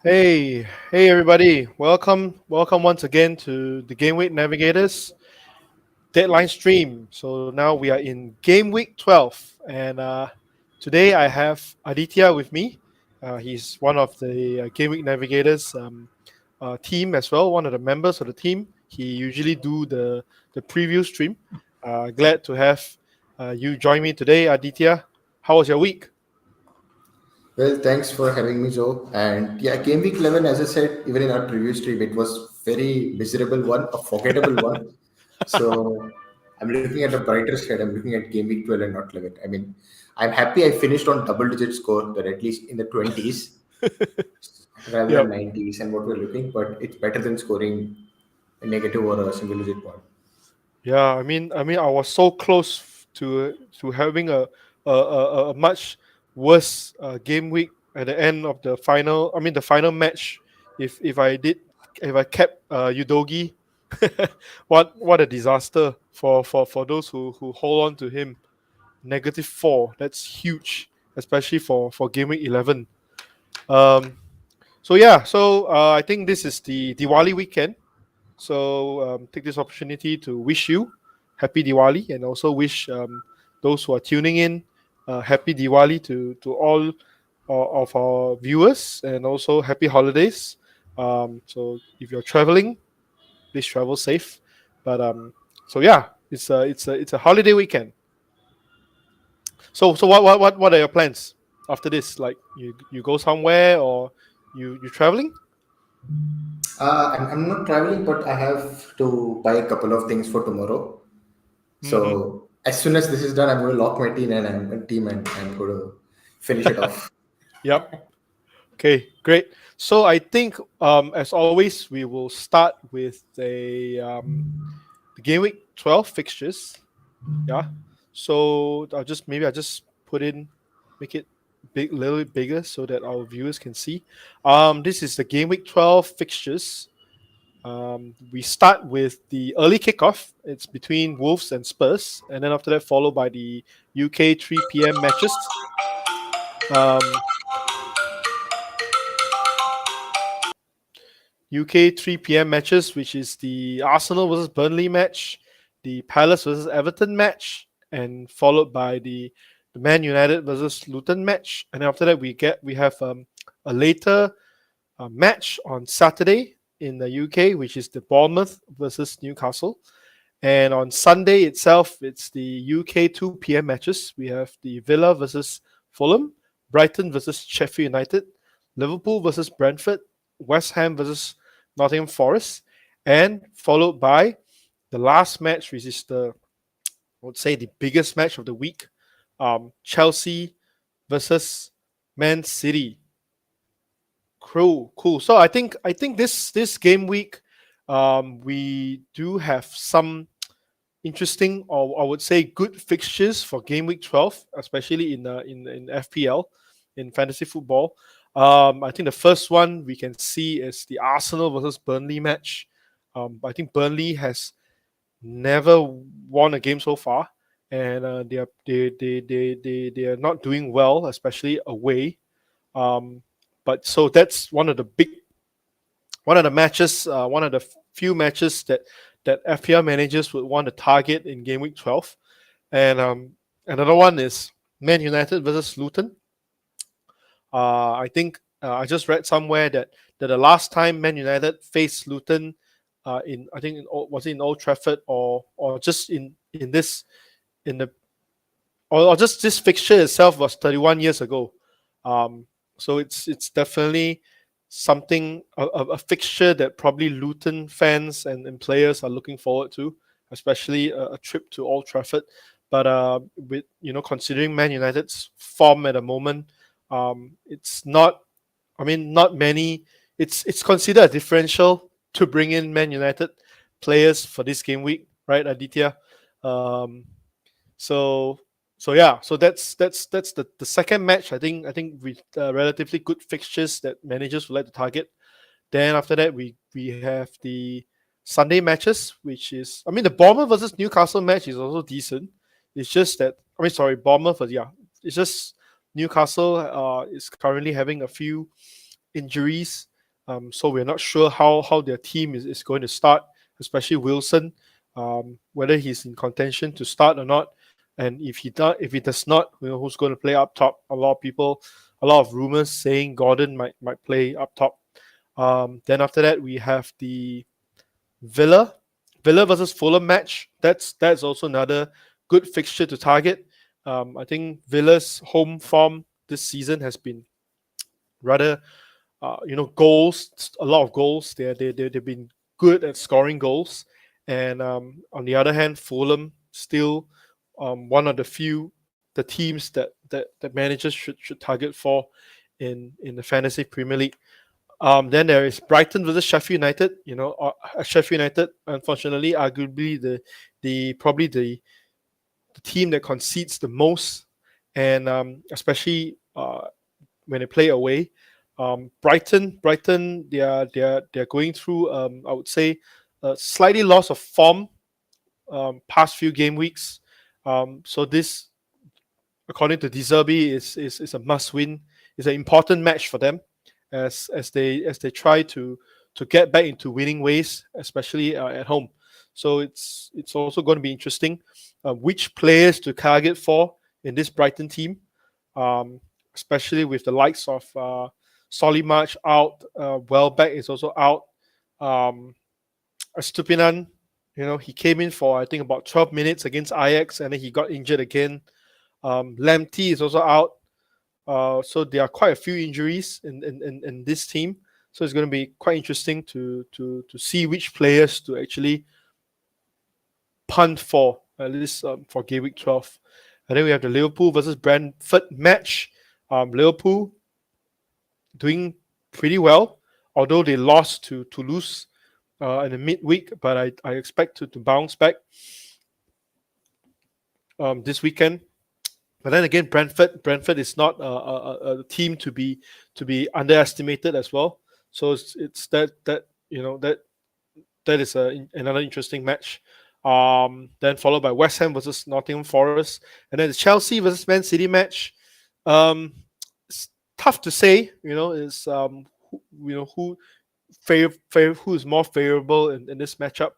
Hey everybody. Welcome once again to the Gameweek Navigators Deadline stream. So now we are in Game Week 12 and today I have Aditya with me. He's one of the Game Week Navigators team as well, one of the members of the team. He usually do the preview stream. Glad to have you join me today, Aditya. How was your week? Well, thanks for having me, Joe. And yeah, Game Week 11, as I said, even in our previous stream, it was very miserable one, a forgettable one. So I'm looking at the brighter side. I'm looking at Game Week 12 and not 11. I mean, I'm happy I finished on double-digit score, that at least in the 20s rather Yep. than 90s and what we're looking. But it's better than scoring a negative or a single-digit one. Yeah, I mean, I was so close to having a much worse game week at the end of the final. I mean, the final match. If I kept Udogi, what a disaster for those who hold on to him. -4. That's huge, especially for game week 11. Um. So yeah. So I think this is the Diwali weekend. So take this opportunity to wish you happy Diwali and also wish those who are tuning in happy Diwali to all of our viewers and also happy holidays. So if you're traveling, please travel safe. But so yeah, it's a holiday weekend. So what are your plans after this? Like you go somewhere or you traveling? I'm not traveling, but I have to buy a couple of things for tomorrow. Mm-hmm. So as soon as this is done, I'm going to lock my team and I'm going to finish it off. Yep. Okay, great. So I think, as always, we will start with the game week 12 fixtures. Yeah. So I just put in, make it big, little bit bigger so that our viewers can see. This is the game week 12 fixtures. We start with the early kickoff. It's between Wolves and Spurs, and then after that, followed by the UK 3 p.m. matches. Um, UK 3 p.m. matches, which is the Arsenal versus Burnley match, the Palace versus Everton match, and followed by the Man United versus Luton match. And after that, we have a later match on Saturday in the UK, which is the Bournemouth versus Newcastle. And on Sunday itself, it's the UK 2 p.m. matches. We have the Villa versus Fulham, Brighton versus Sheffield United, Liverpool versus Brentford, West Ham versus Nottingham Forest, and followed by the last match, which is I would say the biggest match of the week, Chelsea versus Man City. Cool. So I think this game week, we do have some interesting, or I would say good fixtures for game week 12, especially in FPL, in fantasy football. I think the first one we can see is the Arsenal versus Burnley match. I think Burnley has never won a game so far, and they are not doing well, especially away. Um, but so that's one of the matches, one of the few matches that FPL managers would want to target in game week 12. And another one is Man United versus Luton. I think I just read somewhere that the last time Man United faced Luton, in I think was it in Old Trafford or just in this in the or just this fixture itself was 31 years ago. Um, so it's definitely something, a fixture that probably Luton fans and players are looking forward to, especially a trip to Old Trafford. But with considering Man United's form at the moment, it's not. I mean, not many. It's considered a differential to bring in Man United players for this game week, right, Aditya? Um, so so that's the second match. I think with relatively good fixtures that managers would like to target. Then after that we have the Sunday matches, which is, I mean, the Bournemouth versus Newcastle match is also decent. It's just that, I mean, sorry, Bournemouth, but yeah, it's just Newcastle is currently having a few injuries. So we're not sure how their team is going to start, especially Wilson, whether he's in contention to start or not. And if he does not, who's going to play up top? A lot of rumors saying Gordon might play up top. Then after that, we have the Villa, Villa versus Fulham match. That's also another good fixture to target. I think Villa's home form this season has been rather, goals, a lot of goals. They've been good at scoring goals, and on the other hand, Fulham still one of the teams that managers should target for in the fantasy Premier League. Then there is Brighton versus Sheffield United. Sheffield United, unfortunately, arguably the probably the team that concedes the most, and especially when they play away. Brighton, they're going through, I would say, a slightly loss of form past few game weeks. So this, according to Deserby, is a must win. It's an important match for them as they try to get back into winning ways, especially at home. So it's also going to be interesting which players to target for in this Brighton team, um, especially with the likes of Solly March out, Welbeck is also out. Um, Stupinan, he came in for I think about 12 minutes against Ajax, and then he got injured again. Lamptey is also out. So there are quite a few injuries in this team. So it's going to be quite interesting to see which players to actually punt for, at least for game week 12. And then we have the Liverpool versus Brentford match. Liverpool doing pretty well, although they lost to Toulouse in the midweek, but I expect to bounce back this weekend. But then again, Brentford is not a team to be underestimated as well. So it's that is another interesting match. Then followed by West Ham versus Nottingham Forest, and then the Chelsea versus Man City match. It's tough to say. Is who is more favorable in this matchup,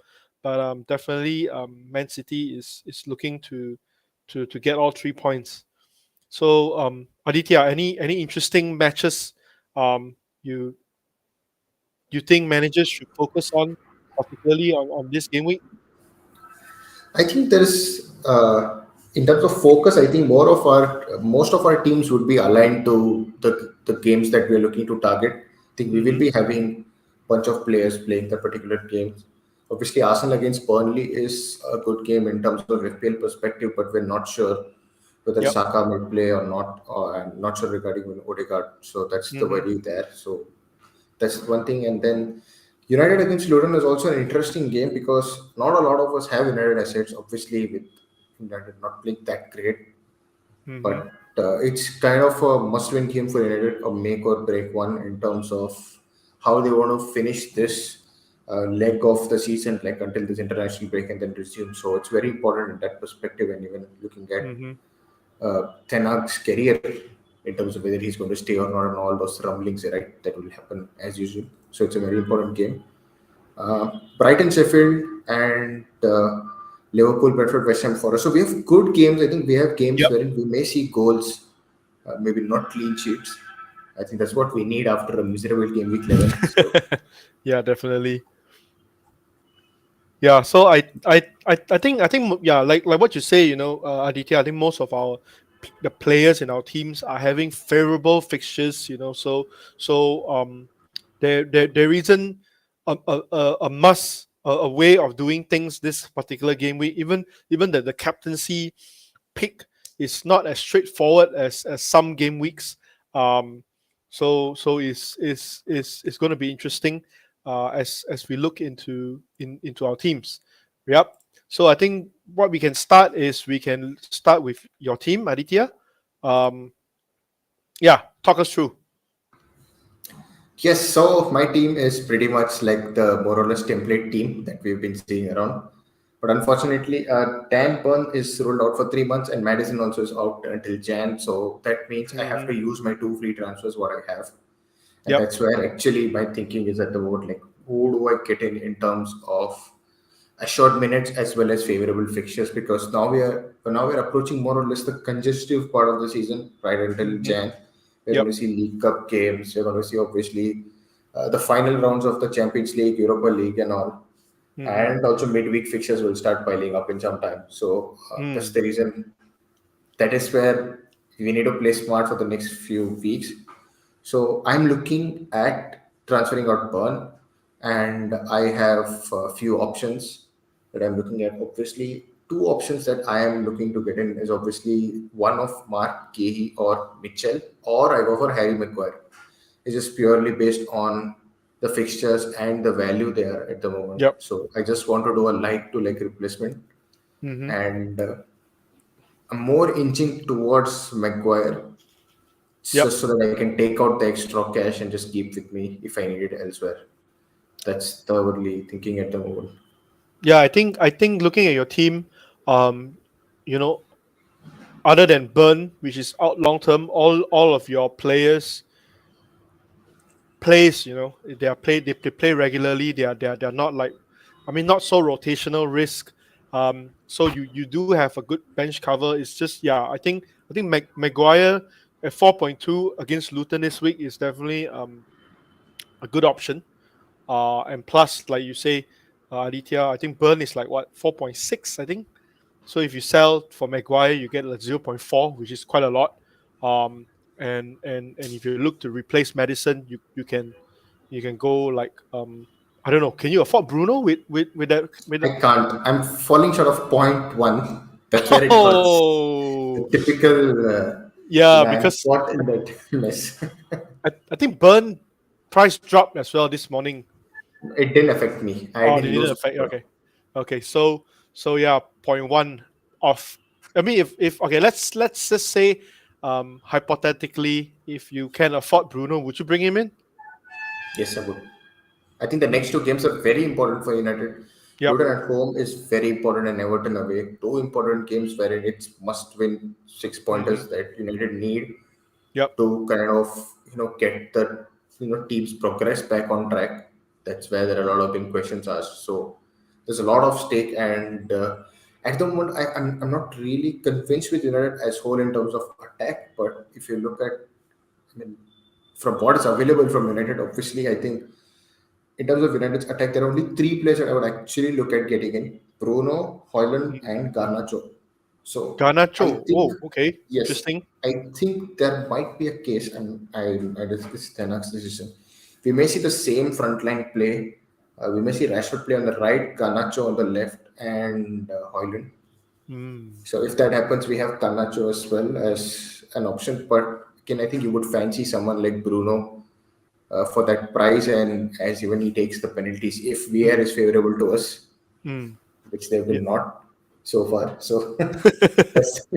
but definitely Man City is looking to get all 3 points. So Aditya, any interesting matches you think managers should focus on, particularly on this game week? I think there is, in terms of focus, I think most of our teams would be aligned to the games that we are looking to target. I think we will Mm-hmm. be having a bunch of players playing the particular games. Obviously, Arsenal against Burnley is a good game in terms of FPL perspective, but we're not sure whether Yep. Saka may play or not. Or I'm not sure regarding Odegaard. So that's the Mm-hmm. worry there. So that's one thing. And then United against Luton is also an interesting game because not a lot of us have United assets. Obviously, with United not playing that great, Mm-hmm. but it's kind of a must-win game for United, a make or break one in terms of how they want to finish this leg of the season, like until this international break and then resume. So it's very important in that perspective, and even looking at Mm-hmm. Ten Hag's career in terms of whether he's going to stay or not, and all those rumblings, right, that will happen as usual. So it's a very important game. Brighton, Sheffield, and Liverpool, Brentford, West Ham, Forest. So we have good games. I think we have games Yep. wherein we may see goals, maybe not clean sheets. I think that's what we need after a miserable game week 11. So Yeah, definitely. Yeah, so I think yeah, like what you say, Aditya. I think most of the players in our teams are having favorable fixtures. So there isn't a must a way of doing things this particular game week. Even the captaincy pick is not as straightforward as some game weeks. Um, so it's going to be interesting as we look into our teams. Yep. So I think what we can start with your team, Aditya. Um, yeah, talk us through. yes, so my team is pretty much like the more or less template team that we've been seeing around. But unfortunately, Dan Burn is ruled out for 3 months, and Madison also is out until Jan. So that means I have to Mm-hmm. use my two free transfers what I have. and Yep. that's where actually my thinking is at the moment, like who do I get in terms of assured minutes as well as favorable fixtures, because now we're approaching more or less the congestive part of the season, right until Hmm. Jan. We're going Yep. to see League Cup games. We're going to see obviously the final rounds of the Champions League, Europa League, and all, Hmm. and also midweek fixtures will start piling up in some time. So that's Mm. the reason, that is where we need to play smart for the next few weeks. So I'm looking at transferring out Burn, and I have a few options that I'm looking at. Obviously, two options that I am looking to get in is obviously one of Mark Gahey or Mitchell, or I go for Harry Maguire. It's just purely based on the fixtures and the value there at the moment. Yep. So I just want to do a like to like replacement, Hmm. and I'm more inching towards Maguire, Yep. just so that I can take out the extra cash and just keep with me if I need it elsewhere. That's thoroughly thinking at the moment. Yeah, I think looking at your team, um, you know, other than Burn, which is out long term, all of your players plays, they are they play regularly. They are not like, I mean, not so rotational risk. So you do have a good bench cover. It's just, yeah, I think Maguire at 4.2 against Luton this week is definitely a good option. And plus, like you say, Aditya, I think Burn is like what, 4.6, I think. So if you sell for Maguire, you get like 0.4, which is quite a lot. And if you look to replace Madison, you can go like, I don't know. Can you afford Bruno with that with I that? can't. I'm falling short of point one. That's where it hurts. The Oh, typical, yeah, I'm because caught in that mess. I think Burn price dropped as well this morning. It didn't affect me. I Oh, they didn't didn't lose. affect. Okay, okay. So yeah, point one off. I mean, if okay, let's just say, hypothetically, if you can afford Bruno, would you bring him in? Yes, I would. I think the next two games are very important for United. Yep. Luton at home is very important, and Everton away. Two important games where it's must win six Hmm. pointers that United need Yep. to kind of get the team's progress back on track. That's where there are a lot of big questions asked. So there's a lot of stake, and at the moment I'm not really convinced with United as whole in terms of attack. But if you look at, I mean, from what is available from United, obviously I think in terms of United's attack, there are only three players that I would actually look at getting in: Bruno, Hoyland, Hmm. and Garnacho. So I Garnacho. think, Whoa. Okay. yes, Interesting. I think there might be a case, and I discussed Tenak's decision. We may see the same frontline play. We may see Rashford play on the right, Garnacho on the left, and Hoyland. Mm. So if that happens, we have Garnacho as well as an option. But again, I think you would fancy someone like Bruno for that price, and as even he takes the penalties if VR Mm. is favorable to us, Mm. which they've Yeah. been not so far. So that's,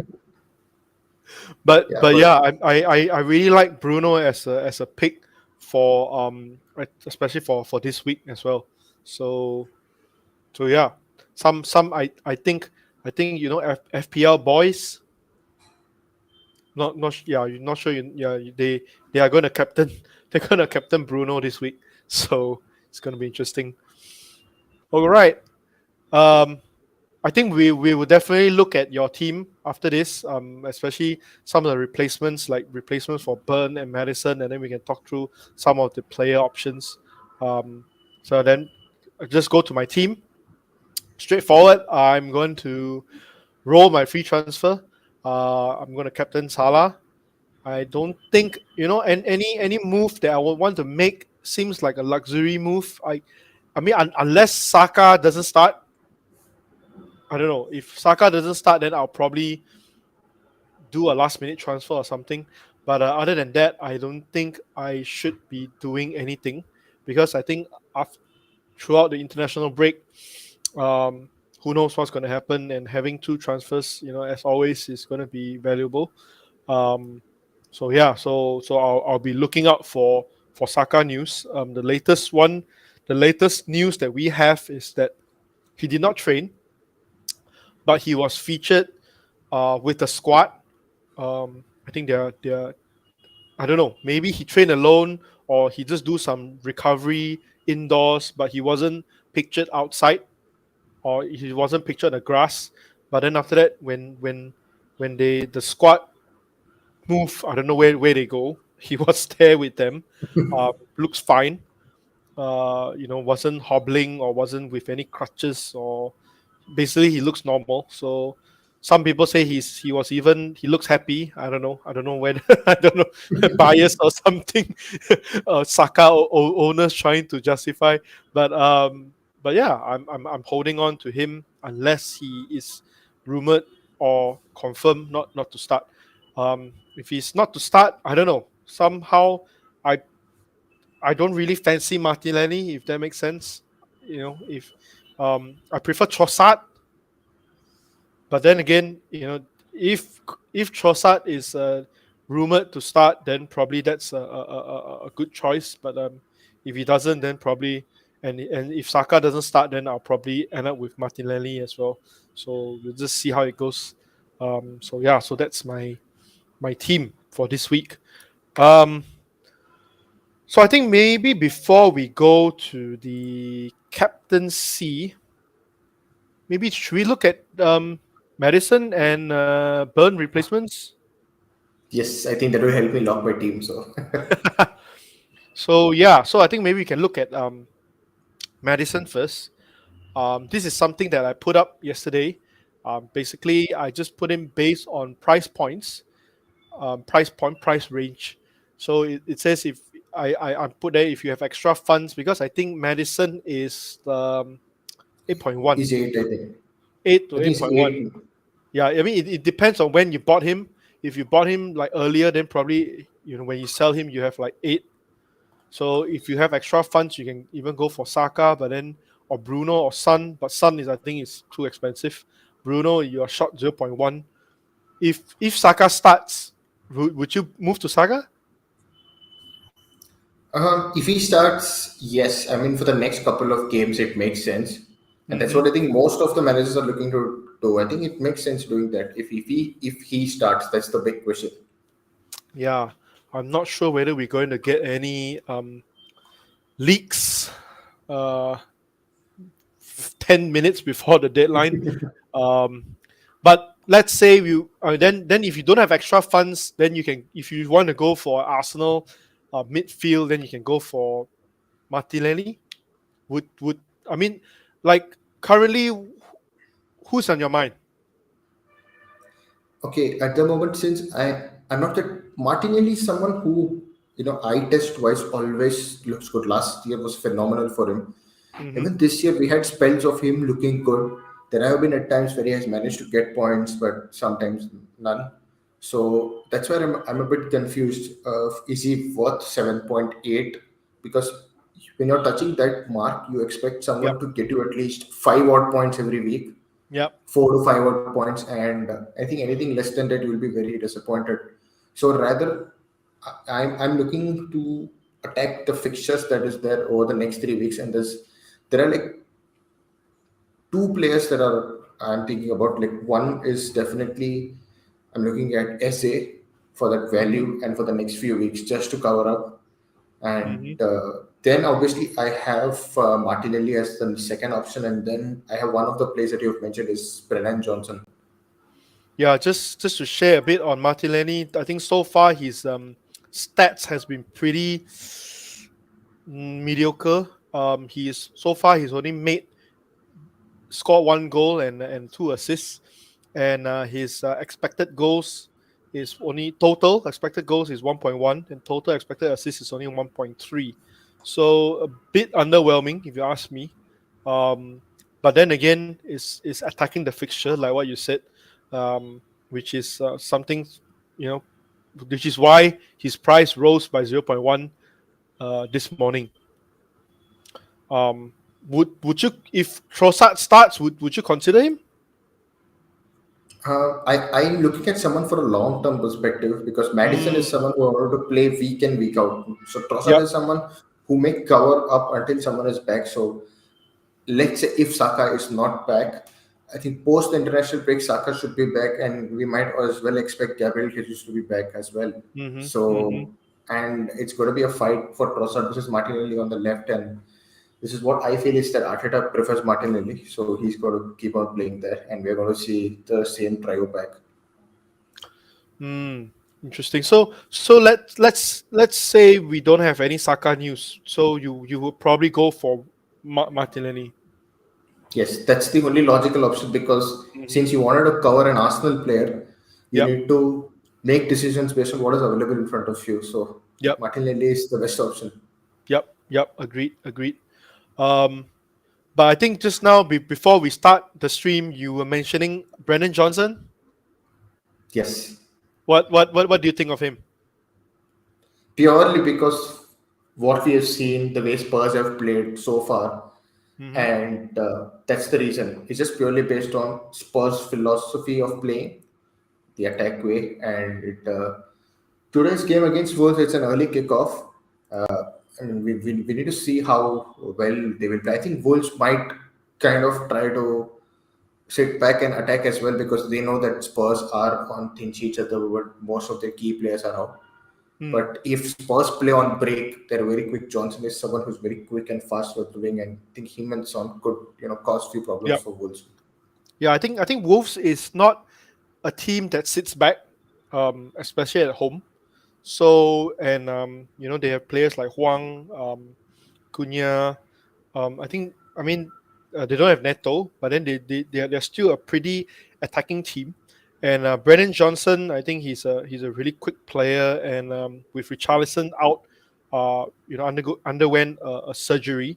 but yeah, but but yeah, I really like Bruno as a pick for, right, especially for this week as well. So yeah, some I think FPL boys, yeah, you're not sure, they are going to captain they're going to captain Bruno this week. So it's going to be interesting. All right. Um, I think we will definitely look at your team after this, especially some of the replacements, like replacements for Burn and Madison, and then we can talk through some of the player options. Um, so then I just go to my team. Straightforward. I'm going to roll my free transfer. I'm going to captain Salah. I don't think, and any move that I would want to make seems like a luxury move. I mean, unless Saka doesn't start, I don't know. If Saka doesn't start, then I'll probably do a last minute transfer or something. But other than that, I don't think I should be doing anything, because I think after, throughout the international break, um, who knows what's going to happen, and having two transfers, as always, is going to be valuable. Um, so yeah, so I'll be looking out for Saka news. The latest news that we have is that he did not train, but he was featured with the squad. I think they're I don't know. Maybe he trained alone, or he just do some recovery indoors, but he wasn't pictured outside, or he wasn't pictured on the grass. But then after that, when the squad move, I don't know where they go. He was there with them. Looks fine. Wasn't hobbling or wasn't with any crutches, or basically he looks normal. So some people say he looks happy. I don't know whether I don't know, bias or something. Saka owners trying to justify, but yeah, I'm holding on to him unless he is rumored or confirmed not to start. If he's not to start, I don't know. Somehow I I don't really fancy Martinelli, if that makes sense. If I prefer Trossard, but then again, if Trossard is rumored to start, then probably that's a good choice. But if he doesn't, then probably, and if Saka doesn't start, then I'll probably end up with Martinelli as well. So we'll just see how it goes. So yeah, so that's my team for this week. Um, So I think maybe before we go to the captaincy, maybe should we look at Madison and Burn replacements? Yes, I think that will help me lock my team. So So yeah, so I think maybe we can look at Madison first. This is something that I put up yesterday. Basically, I just put in based on price points, price range. So it says if I put there if you have extra funds, because I think Madison is 8.1. is eight, I think. 8 to I think it's 8.1. eight. Yeah, I mean it depends on when you bought him. If you bought him like earlier, then probably when you sell him, you have like 8. So if you have extra funds, you can even go for Saka, but then or Bruno or Son. But Son is, I think, is too expensive. Bruno, you are short 0.1. If Saka starts, would you move to Saka? If he starts, yes. I mean, for the next couple of games, it makes sense, and that's Mm-hmm. what I think most of the managers are looking to do. I think it makes sense doing that. If he starts, that's the big question. Yeah, I'm not sure whether we're going to get any leaks. 10 minutes before the deadline. Um, but let's say then if you don't have extra funds, then you can, if you want to go for Arsenal midfield, then you can go for Martinelli. Would I mean, like, currently, who's on your mind? Okay, at the moment, since I'm not that Martinelli is someone who eye test wise always looks good. Last year was phenomenal for him. Mm-hmm. Even this year we had spells of him looking good. There have been at times where he has managed to get points, but sometimes none. So that's where I'm a bit confused. Is he worth 7.8? Because when you're touching that mark, you expect Yep. someone to get you at least 5 odd points every week, Yep. 4 to 5 odd points, and I think anything less than that, you will be very disappointed. So rather, I'm looking to attack the fixtures that is there over the next 3 weeks, and there are like two players that are I'm thinking about. Like one is definitely I'm looking at SA for that Mm-hmm. value and for the next few weeks just to cover up, and Mm-hmm. then obviously I have Martinelli as the second option, and then I have one of the players that you've mentioned is Brennan Johnson. Yeah, just to share a bit on Martinelli, I think so far his stats has been pretty mediocre. He's only made scored 1 goal and 2 assists, and his expected goals is only total expected goals is 1.1, and total expected assists is only 1.3. So a bit underwhelming if you ask me. But then again, is attacking the fixture like what you said, which is something, you know, which is why his price rose by 0.1 this morning. Um, would you, if Trossard starts, would you consider him? I'm looking at someone for a long term perspective because Madison is Mm, someone who wanted to play week in, week out. So Trossard yep. is someone who may cover up until someone is back. So let's say if Saka is not back, I think post the international break, Saka should be back, and we might as well expect Gabriel Jesus to be back as well. Mm-hmm, mm-hmm. So and it's going to be a fight for Trossard versus Martinelli on the left. And this is what I feel is that Arteta prefers Martinelli, so he's going to keep on playing there, and we're going to see the same trio back. Hmm. Interesting. So let's say we don't have any Saka news. So you would probably go for Martinelli. Yes, that's the only logical option because Hmm. since you wanted to cover an Arsenal player, you Yep. need to make decisions based on what is available in front of you. So Yep. Martinelli is the best option. Yep. Yep. Agreed. Agreed. Um. But I think just now, before we start the stream, you were mentioning Brennan Johnson. Yes, What do you think of him? purely because what we have seen, the way Spurs have played so far, Hmm. and that's the reason. It's just purely based on Spurs' philosophy of playing the attack way, and today's game against Wolves, it's an early kickoff. And we need to see how well they will play. I think Wolves might kind of try to sit back and attack as well because they know that Spurs are on thin sheets at the moment. Most of their key players are out. Hmm. But if Spurs play on break, they're very quick. Johnson is someone who's very quick and fast with the wing, and I think him and Son could cause few problems Yep. for Wolves. Yeah. I think Wolves is not a team that sits back, especially at home. So and they have players like Huang, Cunha. I mean, they don't have Neto, but then they're still a pretty attacking team. And Brennan Johnson, I think he's a really quick player. And with Richarlison out, underwent a surgery.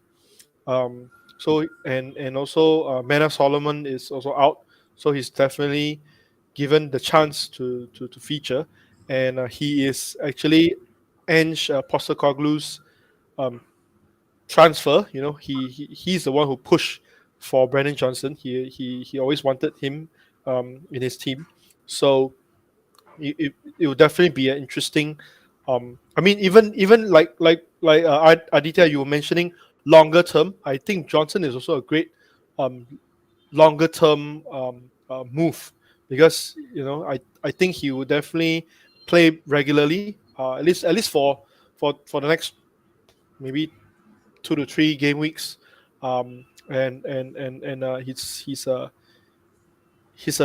And also Mana Solomon is also out, so he's definitely given the chance to feature, and he is actually Ange Postecoglou's um, transfer. He's the one who pushed for Brandon Johnson. He always wanted him in his team, so it would definitely be an interesting. I mean, even like Aditya, you were mentioning longer term. I think Johnson is also a great um, longer term move, because I think he will definitely play regularly, at least for the next maybe 2 to 3 game weeks. And he's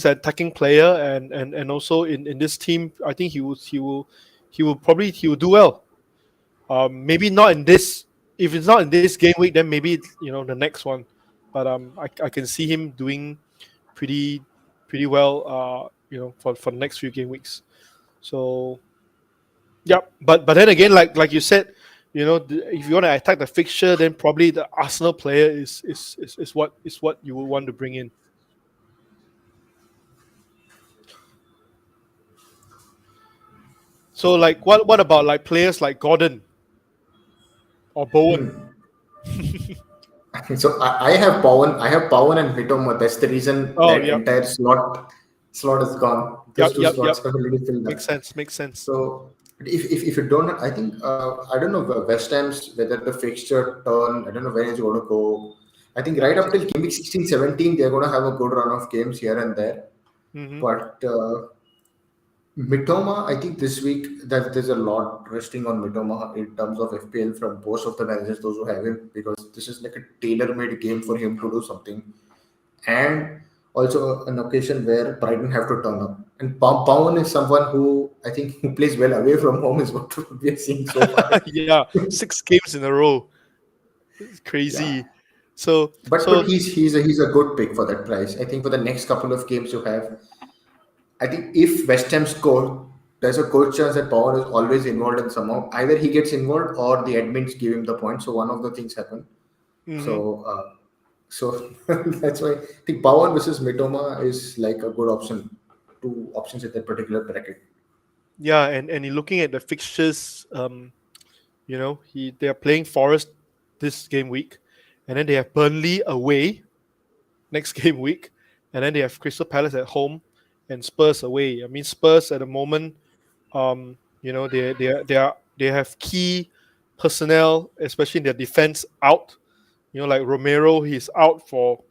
an attacking player, and also in this team, I think he will do well. Maybe not in this. If it's not in this game week, then maybe the next one. But I can see him doing pretty pretty well. For the next few game weeks. So yeah, but then again, like you said, if you want to attack the fixture, then probably the Arsenal player is what you would want to bring in. So like what about like players like Gordon or Bowen? So I have Bowen and Mitoma. That's the reason Oh, that yep, entire slot is gone. Those yep, two yep, yep. slots are already filled Makes up. sense. Makes sense. So if you don't, I think I don't know West Ham's whether the fixture turn. I don't know when it's going to go. I think right up till game week 16, 17, they're going to have a good run of games here and there. Mm-hmm. But Mitoma, I think this week that there's a lot resting on Mitoma in terms of FPL from most of the managers, those who have him, because this is like a tailor-made game for him to do something, and also an occasion where Brighton have to turn up. And Powen is someone who I think who plays well away from home is what we are seeing so far. Yeah, 6 games in a row. It's Yeah, crazy. So but so he's a good pick for that price. I think for the next couple of games you have, I think if West Ham score, there's a good chance that Power is always involved in somehow. Either he gets involved or the admins give him the point. So one of the things happen. mhm. So that's why I think Power versus Mitoma is like a good option. Two options in that particular bracket. Yeah, and you're looking at the fixtures. They are playing Forest this game week, and then they have Burnley away next game week, and then they have Crystal Palace at home and Spurs away. I mean, Spurs at the moment, they have key personnel, especially in their defense, out. Like Romero, he's out for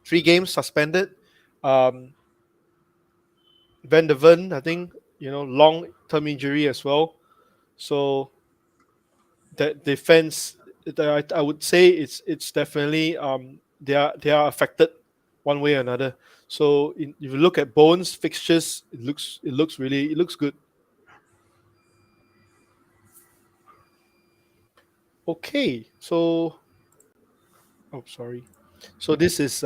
3 games, suspended. Um, Van der Ven, I think. long term injury as well. So that defense, I would say it's definitely they are affected one way or another. So if you look at Bones fixtures, it looks good. Okay, so oh sorry, so this is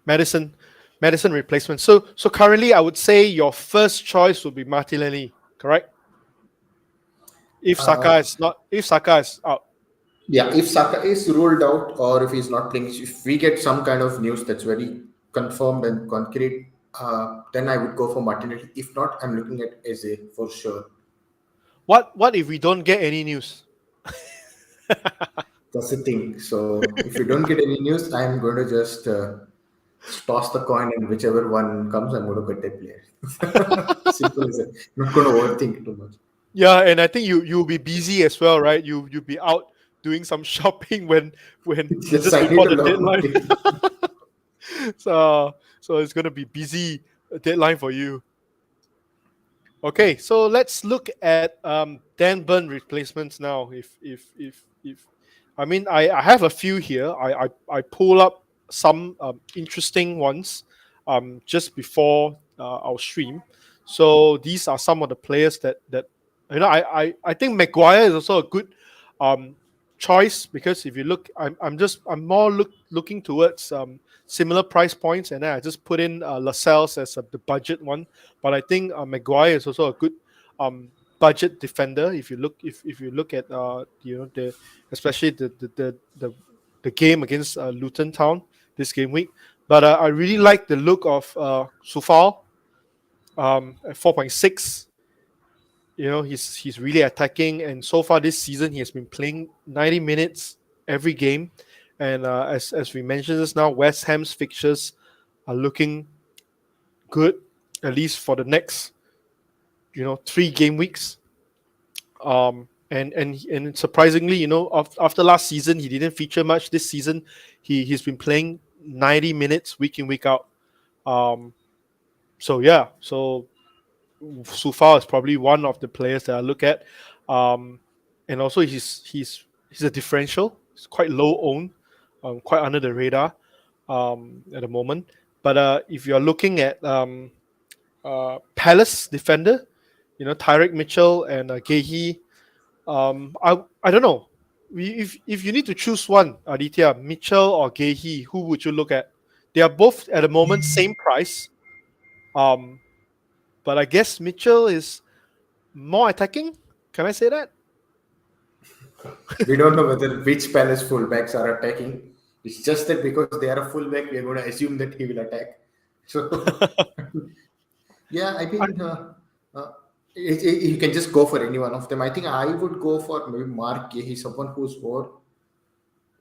Madison Madison replacement. So currently, I would say your first choice would be Martinelli, correct? If Saka is out. Yeah, if Saka is ruled out or if he's not playing, if we get some kind of news that's very confirmed and concrete, then I would go for Martinelli. If not, I'm looking at Eze for sure. What if we don't get any news? That's the thing. So if you don't get any news, I'm going to just toss the coin and whichever one comes, I'm going to get that player. Simple as it. Not going to overthink too much. Yeah, and I think you'll be busy as well, right? You'll be out doing some shopping when Just just I need before to the log deadline. out. So it's gonna be busy deadline for you. Okay, so let's look at Dan Burn replacements now. If I mean I have a few here. I pull up some interesting ones just before our stream. So these are some of the players that I think Maguire is also a good um choice, because if you look, I'm more looking towards similar price points, and then I just put in Lascelles as the budget one. But I think Maguire is also a good budget defender. If you look at the especially the game against Luton Town this game week. But I really like the look of Sufal at 4.6. He's really attacking, and so far this season he has been playing 90 minutes every game. And as we mentioned just now, West Ham's fixtures are looking good, at least for the next 3 game weeks. And surprisingly, after last season he didn't feature much. This season he's been playing 90 minutes week in week out. So yeah, so Sufal is probably one of the players that I look at. Um, and also he's a differential. It's quite low owned, quite under the radar at the moment. But if you're looking at Palace defender, Tyrick Mitchell and Gehi, I don't know. If you need to choose one, Aditya, Mitchell or Gehi, who would you look at? They are both at the moment same price. Um, but I guess Mitchell is more attacking. Can I say that? We don't know whether which Palace fullbacks are attacking. It's just that because they are a fullback, we are going to assume that he will attack. So, yeah, I mean, uh, you can just go for any one of them. I think I would go for maybe Mark Gay. He's someone who's more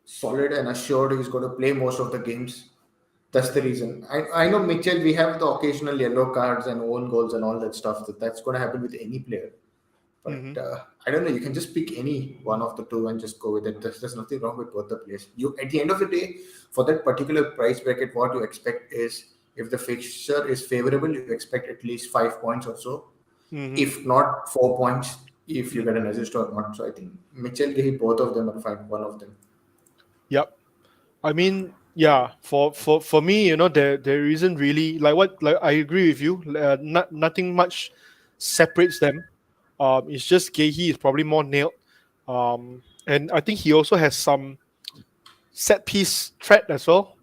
solid and assured he's going to play most of the games. That's the reason. I know Mitchell, we have the occasional yellow cards and own goals and all that stuff. That's going to happen with any player. But Hmm. I don't know. You can just pick any one of the two and just go with it. There's nothing wrong with both the players. You at the end of the day, for that particular price bracket, what you expect is if the fixture is favorable, you expect at least 5 points or so. Hmm. If not 4 points, if you Hmm. get an assist or not. So I think Mitchell, Gay, both of them are fine. One of them. Yep. I mean, yeah. For me, there isn't really like I agree with you. Nothing much separates them. It's just Gehi is probably more nailed. And I think he also has some set piece threat as well.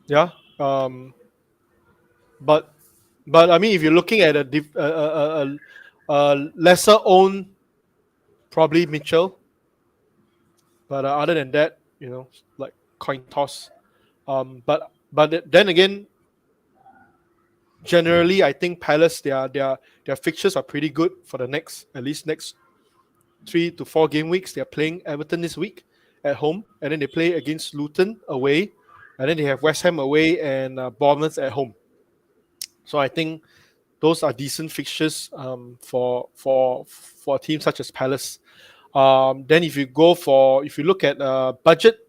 Yeah. But I mean, if you're looking at a lesser owned, probably Mitchell. But other than that, like coin toss. But then again, generally, I think Palace their fixtures are pretty good for the next 3 to 4 game weeks. They're playing Everton this week at home, and then they play against Luton away, and then they have West Ham away and Bournemouth at home. So I think those are decent fixtures for a team such as Palace. Then if you look at budget,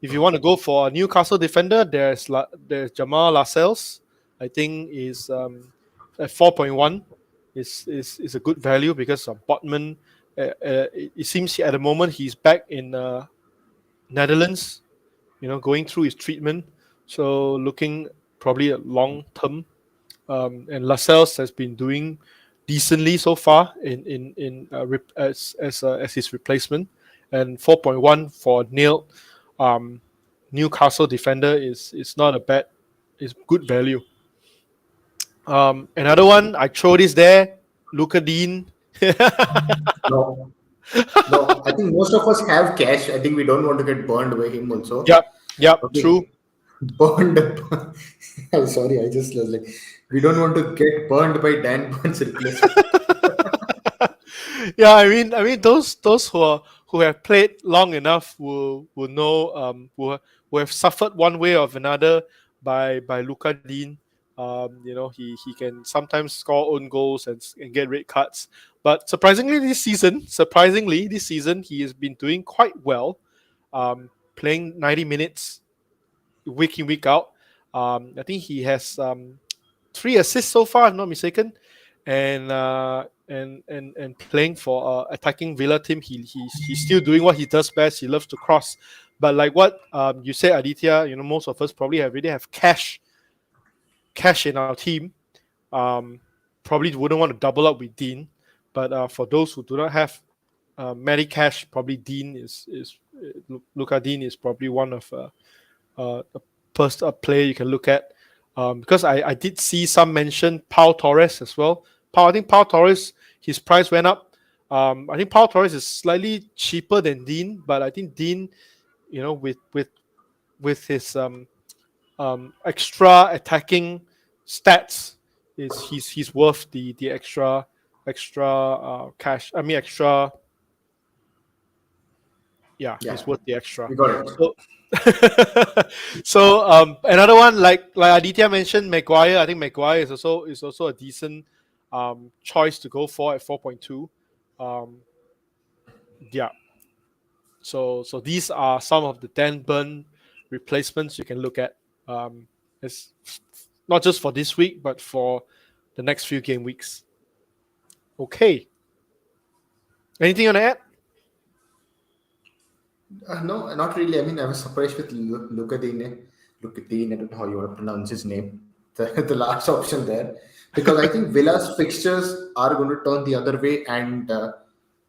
if you want to go for a Newcastle defender, there's Jamal Lascelles I think is at 4.1 is a good value because Botman. It seems at the moment he's back in Netherlands, going through his treatment. So looking probably a long term. And Lascelles has been doing decently so far as his replacement. And 4.1 for Neil, um, Newcastle defender is not a bad, is good value. Another one I throw this there, Luca Dean. No, no. I think most of us have cash. I think we don't want to get burned by him also. Yep, yep, true. Okay, burned. I'm sorry, I just was like, we don't want to get burned by Dan Burn's replacement. Yeah, I mean those who have played long enough will know who have suffered one way or another by Luca Dean. He can sometimes score own goals and get red cards. But surprisingly this season he has been doing quite well, playing 90 minutes week in week out. I think he has 3 assists so far, if not mistaken, and playing for attacking Villa team. He's still doing what he does best. He loves to cross, but like what you said, Aditya, most of us probably already have cash in our team. Um, Probably wouldn't want to double up with Dean, but for those who do not have Matty Cash, probably Dean is Luca Dean is probably one of a a player you can look at. Because I did see some mention Pau Torres as well. I think Pau Torres, his price went up. I think Pau Torres is slightly cheaper than Dean, but I think Dean, with his extra attacking stats, he's worth the extra cash. I mean extra. Yeah, Yeah, he's worth the extra. we got it. So, so another one like Aditya mentioned, Maguire. I think Maguire is also a decent choice to go for at 4.2. Um, yeah. So these are some of the Dan Burn replacements you can look at. It's not just for this week, but for the next few game weeks. Okay. Anything you want to add? No, not really. I mean, I was surprised with Lucadine. Lucadine, I don't know how you want to pronounce his name. The last option there. Because I think Villa's fixtures are going to turn the other way, and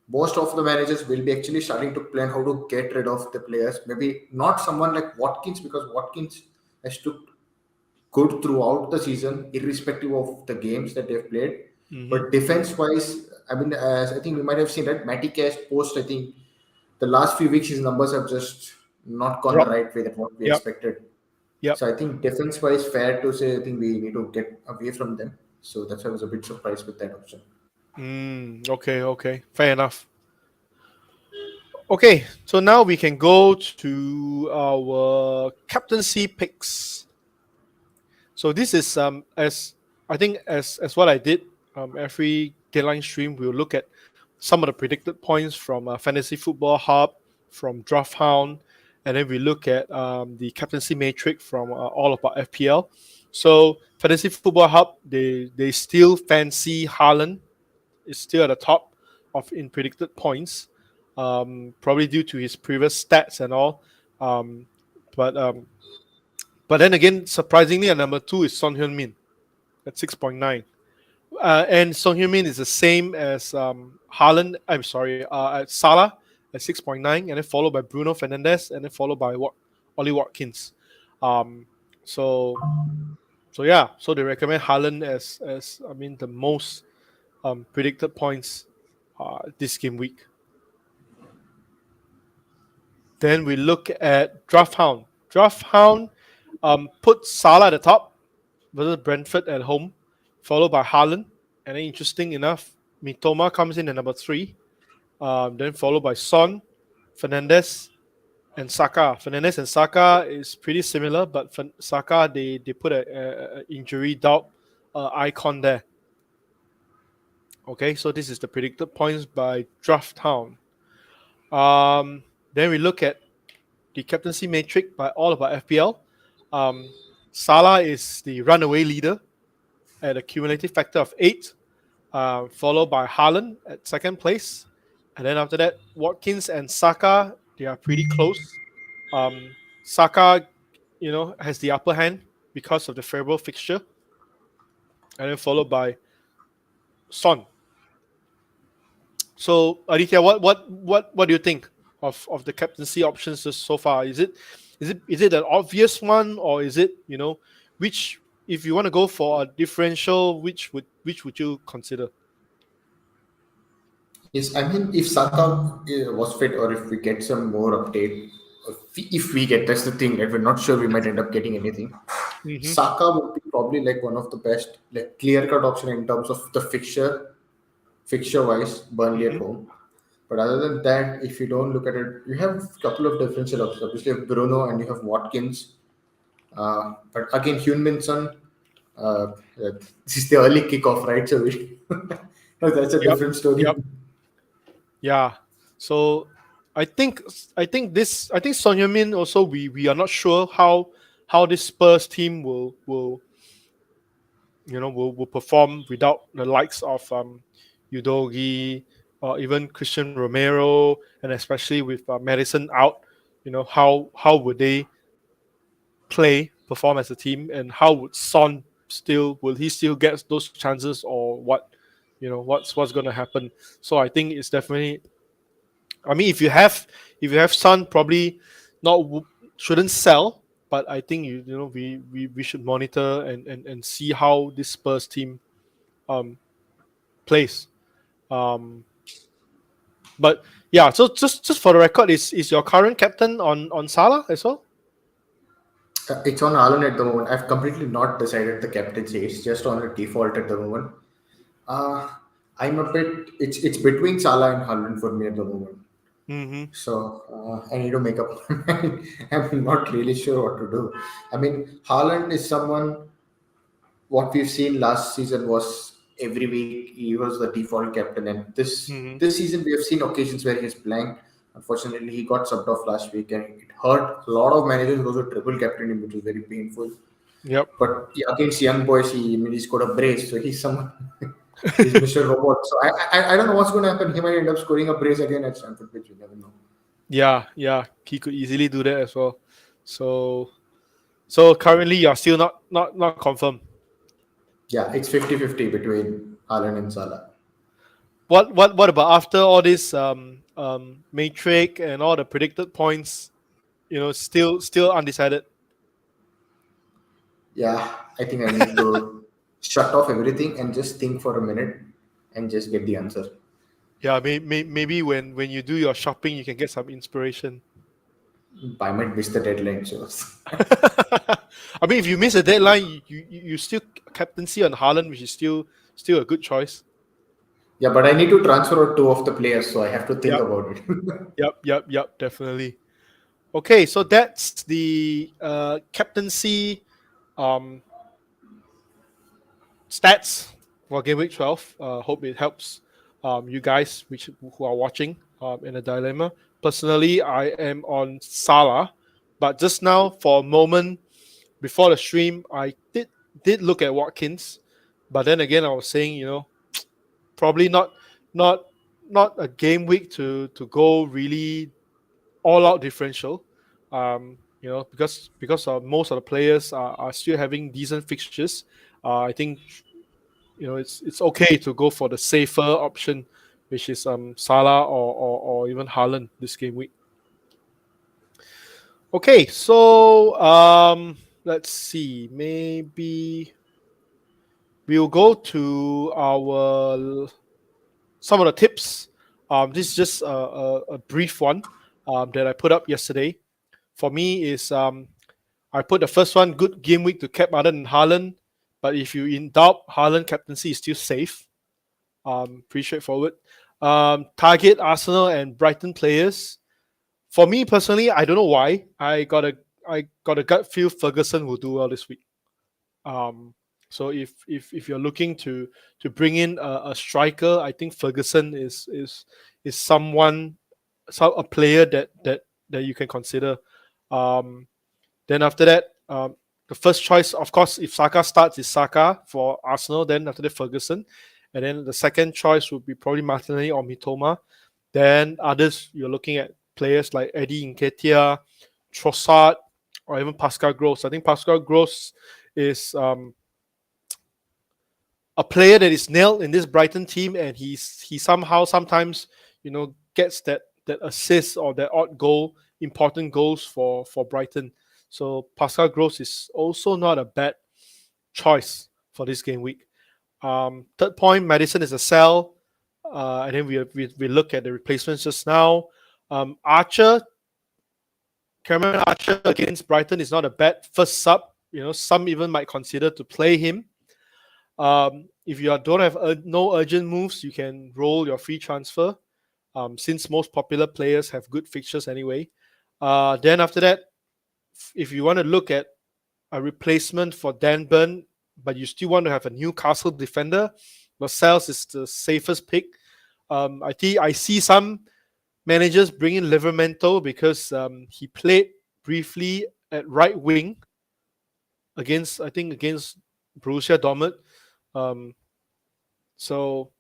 most of the managers will be actually starting to plan how to get rid of the players. Maybe not someone like Watkins, because Watkins has took good throughout the season, irrespective of the games that they've played. Mm-hmm. But defense wise, I mean, as I think we might have seen that Matty Cash post, I think the last few weeks his numbers have just not gone the Drop. right way that what we Yep. expected. Yep. So I think defense wise, fair to say, I think we need to get away from them. So that's why I was a bit surprised with that option. Okay. Okay. Fair enough. Okay, so now we can go to our captaincy picks. So this is as I think as what I did every deadline stream, we'll look at some of the predicted points from Fantasy Football Hub, from Draft Hound, and then we look at the captaincy matrix from all about FPL. So Fantasy Football Hub, they still fancy Haaland is still at the top of in predicted points, probably due to his previous stats and all. Um, but um, but then again, surprisingly, at number two is Son Heung-min at 6.9. And Son Heung-min is the same as Haaland. I'm sorry, at Salah at 6.9, and then followed by Bruno Fernandes, and then followed by Ollie Watkins. Um, so yeah, so they recommend Haaland as I mean the most predicted points this game week. Then we look at Draft Hound. Draft Hound put Salah at the top versus Brentford at home, followed by Haaland. And then interesting enough, Mitoma comes in at number 3, then followed by Son, Fernandes, and Saka. Fernandes and Saka is pretty similar, but Saka, they put a injury doubt icon there. Okay, so this is the predicted points by Draft Hound. Then we look at the captaincy matrix by all of our FPL. Salah is the runaway leader at a cumulative factor of 8, followed by Haaland at second place. And then after that, Watkins and Saka, they are pretty close. Saka, has the upper hand because of the favorable fixture. And then followed by Son. So Aditya, what do you think of the captaincy options so far? Is it an obvious one, or is it, which, if you want to go for a differential, which would you consider? Yes, I mean, if Saka was fit, or if we get some more update, if we get, that's the thing, that we're not sure, we might end up getting anything. Mm-hmm. Saka would be probably like one of the best, like clear cut option in terms of the fixture wise, Burnley at Mm-hmm. home. But other than that, if you don't look at it, you have a couple of differential options. Obviously, you have Bruno and you have Watkins. But again, Hyun-Min uh, this is the early kickoff, right? So that's a Yep. different story. Yep. Yeah. So I think Son Heung-min also, we are not sure how this Spurs team will perform without the likes of Udogi, or even Christian Romero, and especially with Madison out. How would they perform as a team, and how would Son still will he still get those chances, or what? What's going to happen? So I think it's definitely. I mean, if you have Son, probably not shouldn't sell, but I think we should monitor and see how this Spurs team um plays. Um, but yeah, so just for the record, is your current captain on Salah as well? It's on Haaland at the moment. I've completely not decided the captaincy. It's just on a default at the moment. Uh, I'm a bit. It's between Salah and Haaland for me at the moment. Mm-hmm. So I need to make up my mind. I'm not really sure what to do. I mean, Haaland is someone. What we've seen last season was every week he was the default captain, and this Mm-hmm. this season we have seen occasions where he's blanked. Unfortunately, he got subbed off last week, and it hurt a lot of managers. Those were triple captain him, which was very painful. Yep. But yeah, against young boys, he scored a brace, so he's someone. He's Mr. Robot. So I don't know what's going to happen. He might end up scoring a brace again at Stamford Bridge. You never know. Yeah, yeah, he could easily do that as well. So so currently you're still not confirmed. Yeah, it's 50-50 between Haaland and Salah. What about after all this matrix and all the predicted points? Still undecided. Yeah, I think I need to shut off everything and just think for a minute and just get the answer. Yeah, maybe when you do your shopping, you can get some inspiration. I might miss the deadline, so I mean, if you miss a deadline, you still captaincy on Haaland, which is still a good choice. yeah. But I need to transfer out two of the players, so I have to think Yep, about it. yep, definitely. Okay, so that's the captaincy um, stats for Game Week 12. Hope it helps you guys who are watching in a dilemma. Personally, I am on Salah, but just now for a moment before the stream, I did look at Watkins, but then again, I was saying, probably not not a game week to go really all out differential. Because most of the players are still having decent fixtures. I think it's okay to go for the safer option, which is Salah or even Haaland this game week. Okay, so let's see. Maybe we'll go to our some of the tips. This is just a brief one that I put up yesterday. For me, is I put the first one, good game week to cap other than Haaland. But if you in doubt, Haaland captaincy is still safe. Pretty straightforward. Target Arsenal and Brighton players. For me personally, I don't know why. I got a gut feel Ferguson will do well this week. Um, so if you're looking to bring in a striker, I think Ferguson is someone, a player that you can consider. Um, then after that, the first choice, of course, if Saka starts, is Saka for Arsenal. Then after that, Ferguson, and then the second choice would be probably Martinelli or Mitoma. Then others, you're looking at players like Eddie Nketiah, Trossard, or even Pascal Gross. I think Pascal Gross is a player that is nailed in this Brighton team, and he somehow sometimes gets that assist or that odd goal, important goals for Brighton. So Pascal Gross is also not a bad choice for this game week. Third point, Madison is a sell, and then we look at the replacements just now. Archer, Cameron Archer against Brighton is not a bad first sub. Some even might consider to play him. If you don't have no urgent moves, you can roll your free transfer. Since most popular players have good fixtures anyway. Then after that, if you want to look at a replacement for Dan Burn, but you still want to have a Newcastle defender, Lascelles is the safest pick. I see some managers bring in Livramento because he played briefly at right wing against Borussia Dortmund. So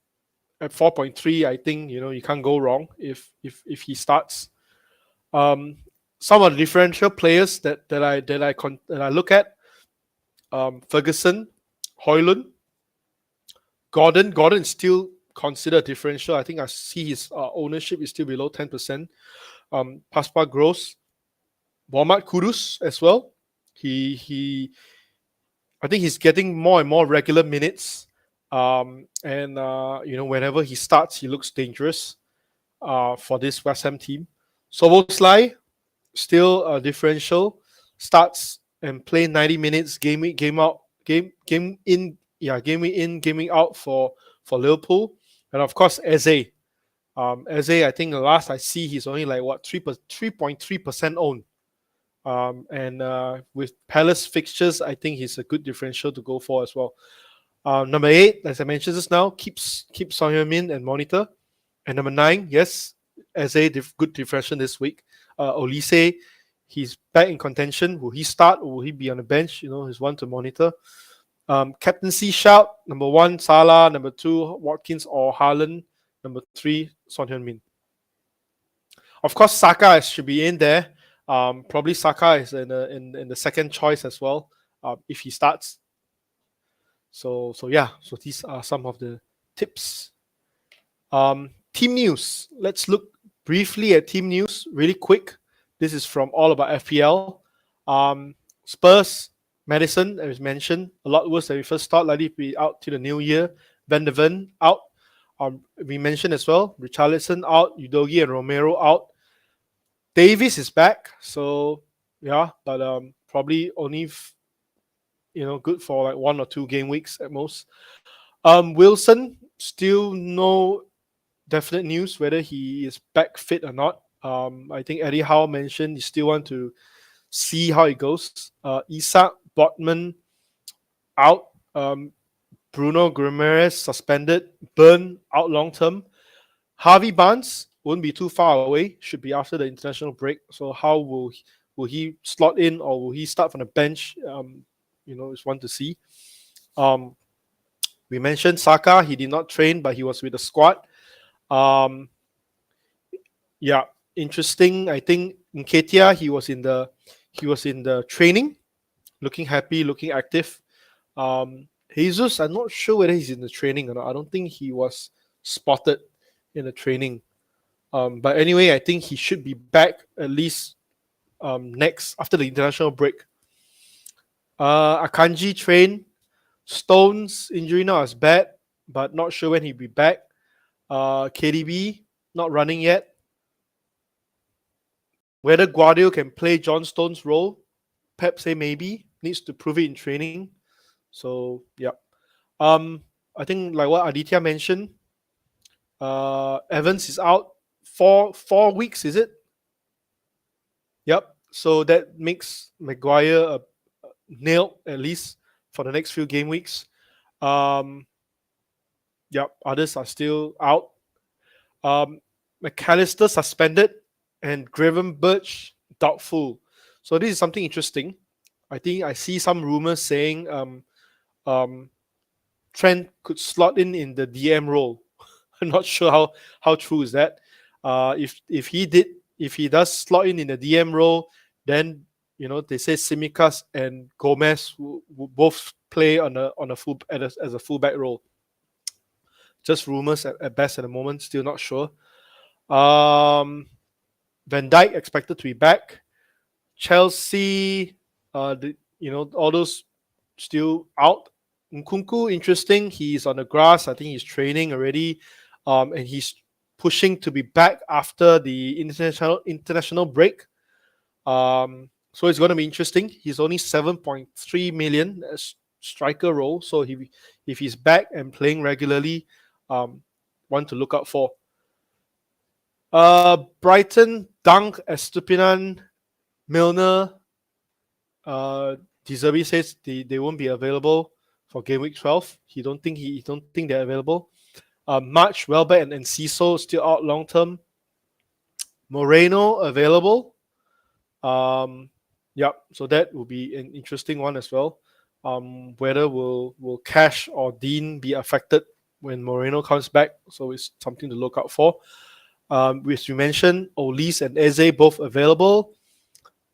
at 4.3, I think you can't go wrong if he starts. Some of the differential players that I look at: Ferguson, Højlund, Gordon. Gordon is still considered differential. I think I see his ownership is still below 10%. Pascal Gross, Mohamed Kudus as well. I think he's getting more and more regular minutes. Whenever he starts, he looks dangerous for this West Ham team. Szoboszlai, still a differential, starts and play 90 minutes, game week out for Liverpool. And of course, Eze. Eze, I think the last I see, he's only like 3.3% owned. With Palace fixtures, I think he's a good differential to go for as well. Number 8, as I mentioned just now, keep Son Heung-min and monitor. And number 9, yes, as a good differential this week. Olise, he's back in contention. Will he start or will he be on the bench? He's one to monitor. Captaincy shout: number 1, Salah; number 2, Watkins or Haaland; number 3, Son Heung-min. Of course, Saka should be in there. Probably Saka is in the second choice as well if he starts. So these are some of the tips. Team news. Let's look briefly at team news, really quick. This is from All About FPL. Spurs, Madison, as mentioned, a lot worse than we first thought, likely to be out to the new year. Van de Ven out. We mentioned as well, Richarlison out, Udogie and Romero out. Davies is back, so yeah, but probably only good for like 1 or 2 game weeks at most. Wilson, still no definite news whether he is back fit or not. I think Eddie Howe mentioned you still want to see how it goes. Isak, Botman out. Bruno Guimaraes suspended. Burn out long term. Harvey Barnes won't be too far away. Should be after the international break. So how will he slot in, or will he start from the bench? It's one to see. We mentioned Saka. He did not train, but he was with the squad. Interesting. I think Nketiah, he was in the training, looking happy, looking active. Jesus, I'm not sure whether he's in the training or not. I don't think he was spotted in the training. But anyway, I think he should be back at least next after the international break. Akanji trained. Stones injury now is bad, but not sure when he'll be back. KDB not running yet. Whether Guardiola can play John Stones' role, Pep say maybe. Needs to prove it in training. So yeah. I think like what Aditya mentioned, Evans is out 4 weeks, is it? Yep. So that makes Maguire a nailed at least for the next few game weeks. Others are still out. McAllister suspended and Gravenberch doubtful. So this is something interesting. I think I see some rumors saying um, Trent could slot in the DM role. I'm not sure how true is that. If he does slot in the DM role, then they say Simicas and Gomez will both play on a full as a fullback role. Just rumors at best at the moment. Still not sure. Um, Van Dijk expected to be back. Chelsea, all those still out. Nkunku, interesting. He's on the grass. I think he's training already, and he's pushing to be back after the international break. So it's going to be interesting. He's only 7.3 million as striker role. So if he's back and playing regularly, one to look out for. Brighton, Dunk, Estupinan, Milner, De Zerbi says they won't be available for game week 12. He don't think they're available. March, Welbeck, and Ciso still out long term. Moreno available. So that will be an interesting one as well. Whether will Cash or Dean be affected when Moreno comes back? So it's something to look out for. As you mentioned, Olise and Eze both available.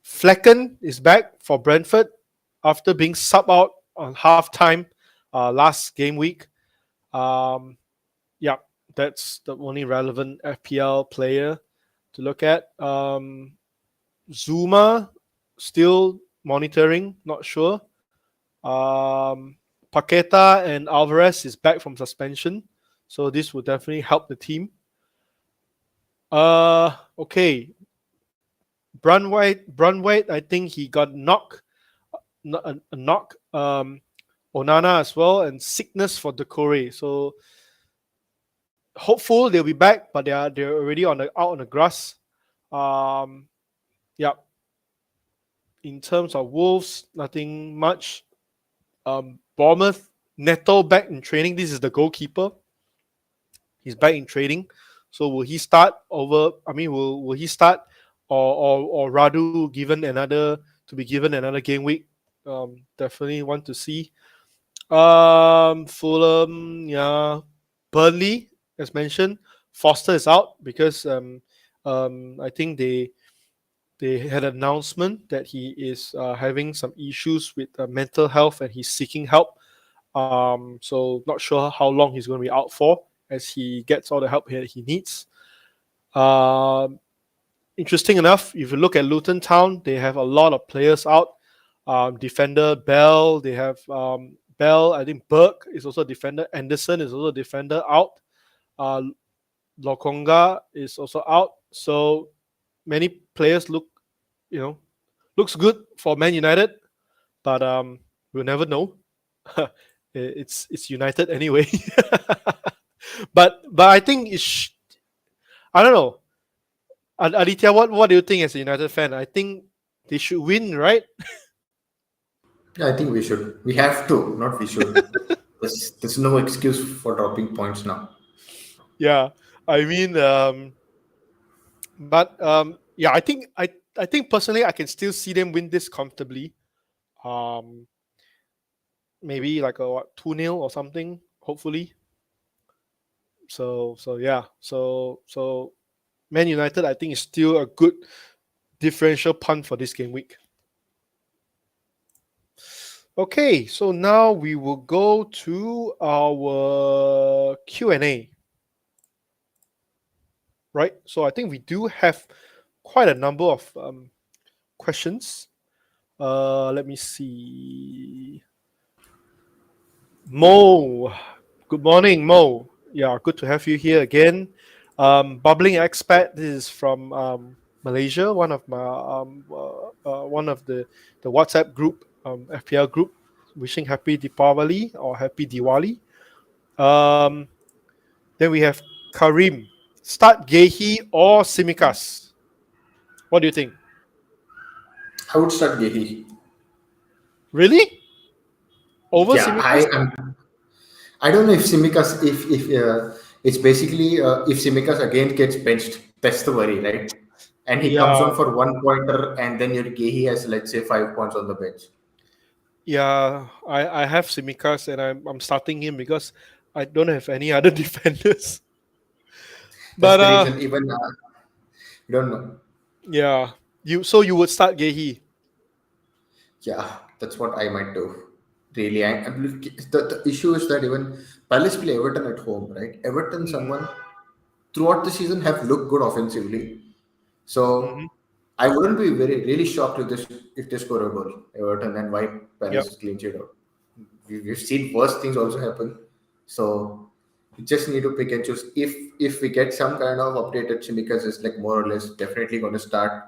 Flecken is back for Brentford after being sub out on half time last game week. That's the only relevant FPL player to look at. Zuma still monitoring, not sure. Paqueta and Alvarez is back from suspension, so this will definitely help the team. Okay. Brunwhite, I think he got a knock. Onana as well, and sickness for Decore. So hopeful they'll be back, but they're already out on the grass. In terms of Wolves, nothing much. Bournemouth, Neto back in training. This is the goalkeeper. He's back in training. So will he start will he start or Radu to be given another game week? Definitely want to see. Fulham, yeah. Burnley, as mentioned, Foster is out because I think they had an announcement that he is having some issues with mental health and he's seeking help. So not sure how long he's going to be out for as he gets all the help he needs. Interesting enough, if you look at Luton Town, they have a lot of players out. Defender Bell, they have Bell. I think Burke is also a defender. Anderson is also a defender out. Lokonga is also out. So many players looks good for Man United, but we'll never know. It's United anyway. but I think I don't know. Aditya, what do you think as a United fan? I think they should win, right? Yeah, I think we should. We have to, not we should. There's no excuse for dropping points now. Yeah, I mean, I think personally I can still see them win this comfortably. Maybe like a 2-0 or something, hopefully. So Man United, I think, is still a good differential punt for this game week. Okay, so now we will go to our Q&A. Right, so I think we do have quite a number of questions. Let me see. Mo, good morning, Mo. Yeah, good to have you here again. Bubbling Expat, this is from Malaysia, one of the WhatsApp group, FPL group, wishing happy Deepavali or happy Diwali. Then we have Karim. Start Gehi or Simicas. What do you think? I would start Gehi. Really? Over Yeah, Simicas? I don't know if Simicas, if it's basically if Simicas again gets benched, that's the worry, right? And he comes on Yeah. for 1 pointer, and then your Gehi has, let's say, 5 points on the bench. Yeah, I have Simikas and I'm starting him because I don't have any other defenders. That's But the reason. Even you don't know. yeah, you would start Gehi. Yeah, that's what I might do. Really, the issue is that even Palace play Everton at home, right? Everton, Mm-hmm. someone throughout the season have looked good offensively. So Mm-hmm. I wouldn't be very really shocked if they score a goal, Everton, and wipe Yep. Palace clean sheet out. We've seen worse things also happen. So you just need to pick and choose. If we get some kind of updated Chimikas is like more or less definitely going to start,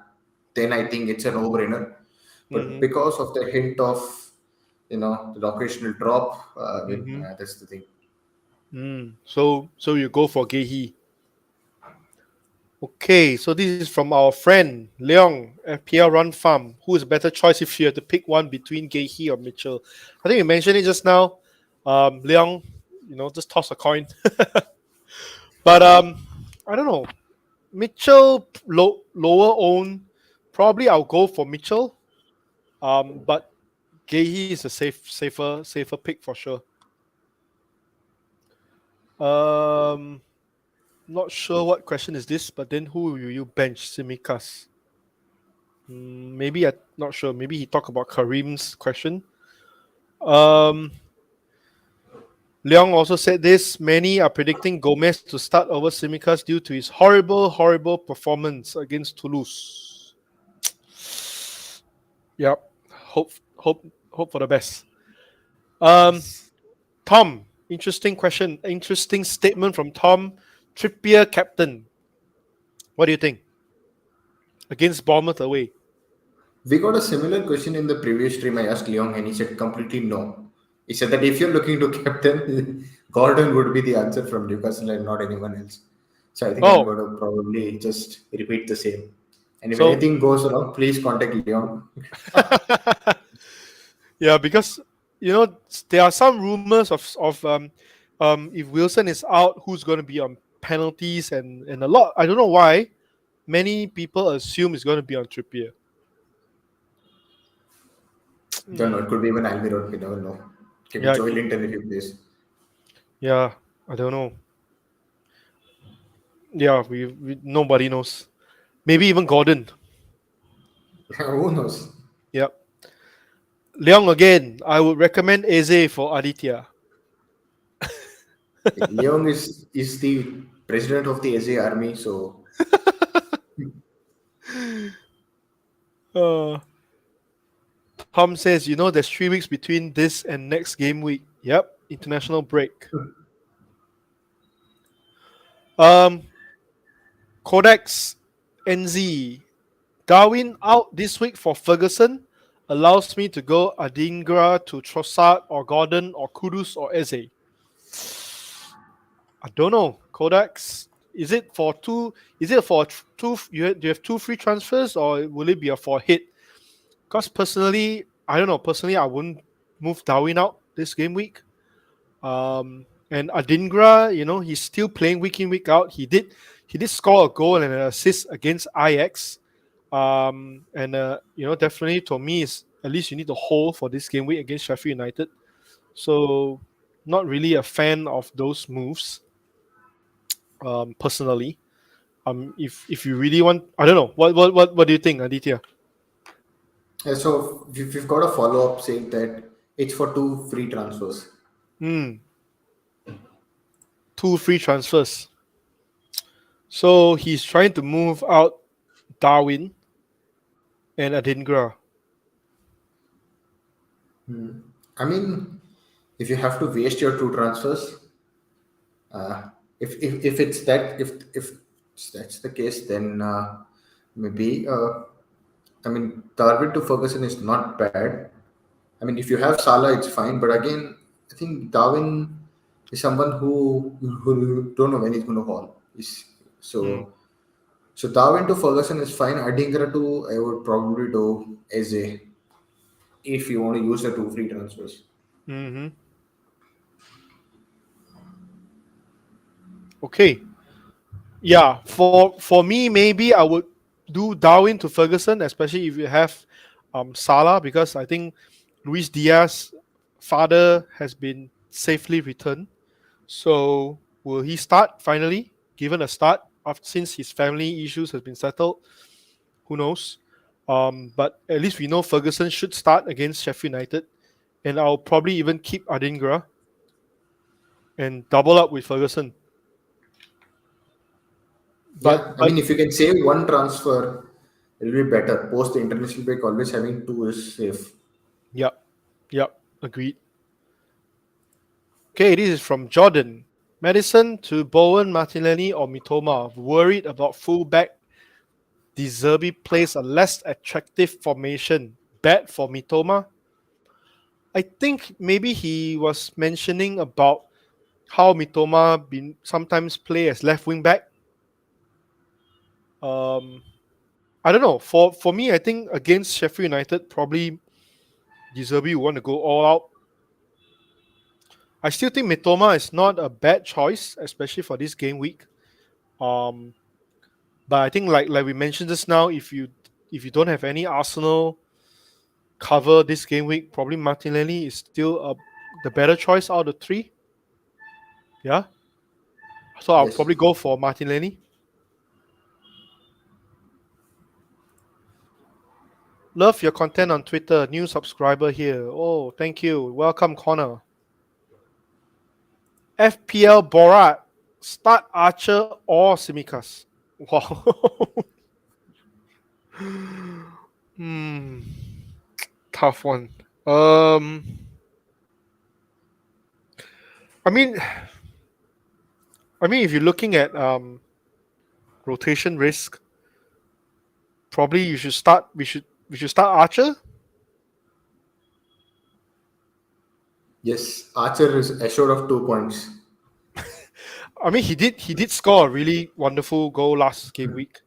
then I think it's a no-brainer. But Mm-hmm. because of the hint of the occasional drop, Mm-hmm. that's the thing. So you go for Gehi. Okay, so this is from our friend Leong, FPL Run Farm. Who is a better choice if you had to pick one between Gehi or Mitchell? I think you mentioned it just now. Leong, just toss a coin. But I don't know. Mitchell lower own. Probably I'll go for Mitchell. But Gehi is a safer pick for sure. Um, Not sure what question is this, but then who will you bench? Simikas. Maybe I not sure. Maybe he talked about Kareem's question. Um, Leong also said this. Many are predicting Gomez to start over Simikas due to his horrible performance against Toulouse. Yep. Hope, hope for the best. Um, Yes. Tom, interesting question. Interesting statement from Tom. Trippier captain. What do you think against Bournemouth away? We got a similar question in the previous stream. I asked Leon, and he said completely no. He said that if you're looking to captain, Gordon would be the answer from Newcastle and not anyone else. So I think I'm Oh, going to probably just repeat the same. And if so anything goes wrong, please contact Leon. yeah, because there are some rumors of if Wilson is out, who's going to be on penalties and a lot. I don't know why many people assume it's going to be on Trippier. Don't know. It Hmm. could be even Almiron. We never know. Maybe Yeah, it Joy could. Linton if he plays. Yeah, I don't know. Yeah, we nobody knows. Maybe even Gordon. Who knows? Yep. Leong again. I would recommend Eze for Aditya. Leon is the president of the SA army, so Uh, Tom says, there's 3 weeks between this and next game week. Yep, international break. Um, Codex NZ. Darwin out this week for Ferguson allows me to go Adingra to Trossard or Gordon or Kudus or Eze. I don't know. Codex. Is it for two? Is it for two? Do you have two free transfers or will it be a for hit? Because personally, I don't know. Personally, I wouldn't move Darwin out this game week. And Adingra, he's still playing week in week out. He did score a goal and an assist against Ajax. And definitely to me is at least you need to hold for this game week against Sheffield United. So not really a fan of those moves. Personally. If you really want, I don't know. What do you think, Aditya? so we've got a follow up saying that it's for two free transfers. Hmm. Two free transfers. So he's trying to move out Darwin and Adingra. I mean, if you have to waste your two transfers, uh, if it's that if that's the case, then maybe I mean Darwin to Ferguson is not bad. I mean, if you have Salah, it's fine. But again, I think Darwin is someone who you don't know when he's going to haul. Hmm. So so Darwin to Ferguson is fine. Adingra to I would probably do Eze if you want to use the two free transfers. Mm-hmm. Okay. Yeah. For me, maybe I would do Darwin to Ferguson, especially if you have Salah, because I think Luis Diaz father has been safely returned. So will he start finally? Given a start after, since his family issues has been settled, who knows? But at least we know Ferguson should start against Sheffield United, and I'll probably even keep Adingra and double up with Ferguson. Yeah, I But mean, if you can save one transfer, it'll be better. Post the international break, always having two is safe. yep, yep, agreed. Okay, this is from Jordan. Madison to Bowen, Martinelli, or Mitoma. Worried about fullback. De Zerbi plays a less attractive formation. Bad for Mitoma. I think maybe he was mentioning about how Mitoma been sometimes play as left wing back. Um, I don't know. For me, I think against Sheffield United, probably De Zerbi will want to go all out. I still think Mitoma is not a bad choice, especially for this game week. Um, but I think like we mentioned just now, if you don't have any Arsenal cover this game week, probably Martinelli is still the better choice out of the three. Yeah, so I'll Yes. probably go for Martinelli. Love your content on Twitter. New subscriber here. Oh, thank you. Welcome, Connor. FPL Borat. Start Archer or Simicas. Wow. hmm. Tough one. Um. I mean, if you're looking at rotation risk, probably you should start. We should start Archer. Yes, Archer is assured of 2 points. He did score a really wonderful goal last game week.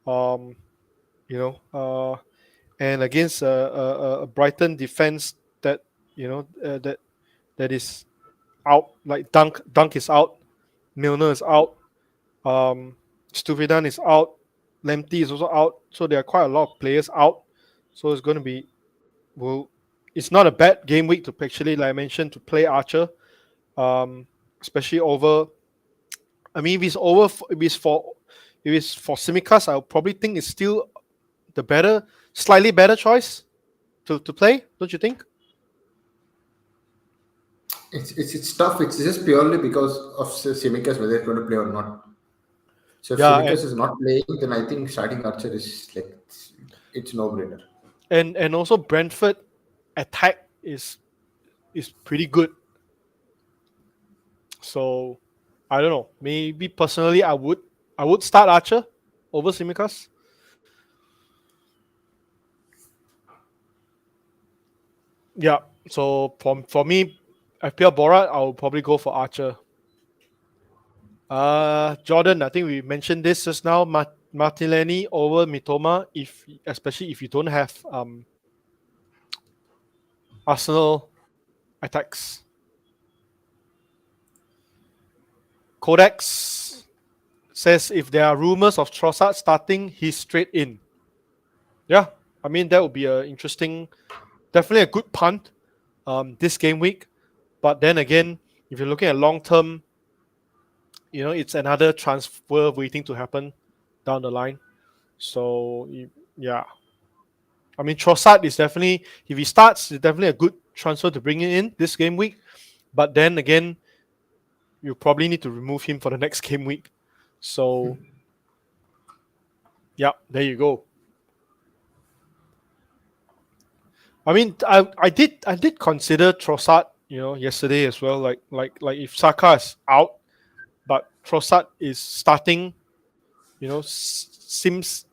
Um, you know, and against a Brighton defense that that is out. Like Dunk is out, Milner is out, um, Stupidan is out, Lemty is also out. So there are quite a lot of players out. So it's going to be well. It's not a bad game week to actually, like I mentioned, to play Archer. Especially over. I mean, if it's for Simicas, I probably think it's still the slightly better choice to play. Don't you think? It's tough. It's just purely because of Simicas whether it's going to play or not. So if Yeah, Simicas is not playing, then I think starting Archer is like it's no brainer. and also Brentford attack is pretty good. So I don't know. Maybe personally, I would start Archer over Simicas. Yeah. So for me, FPL Borat, I'll probably go for Archer. Jordan, I think we mentioned this just now. Martinelli over Mitoma, if especially if you don't have Arsenal attacks. Codex says if there are rumors of Trossard starting, he's straight in. Yeah, I mean that would be a interesting, definitely a good punt this game week. But then again, if you're looking at long term, it's another transfer waiting to happen down the line. So yeah, I mean Trossard is definitely, if he starts, it's definitely a good transfer to bring in this game week. But then again, you probably need to remove him for the next game week. So yeah, there you go. I mean, I did consider Trossard, yesterday as well. Like if Saka is out, but Trossard is starting, seems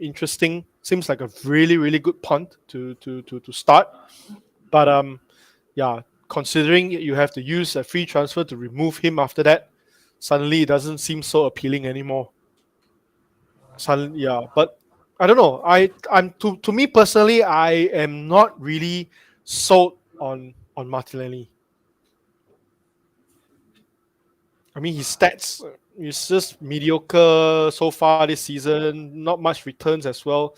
interesting. Seems like a really really good punt to start. But yeah, considering you have to use a free transfer to remove him after that, suddenly it doesn't seem so appealing anymore. Suddenly, yeah, but I don't know. I'm to me personally, I am not really sold on Martinelli. I mean, his stats is just mediocre so far this season. Not much returns as well,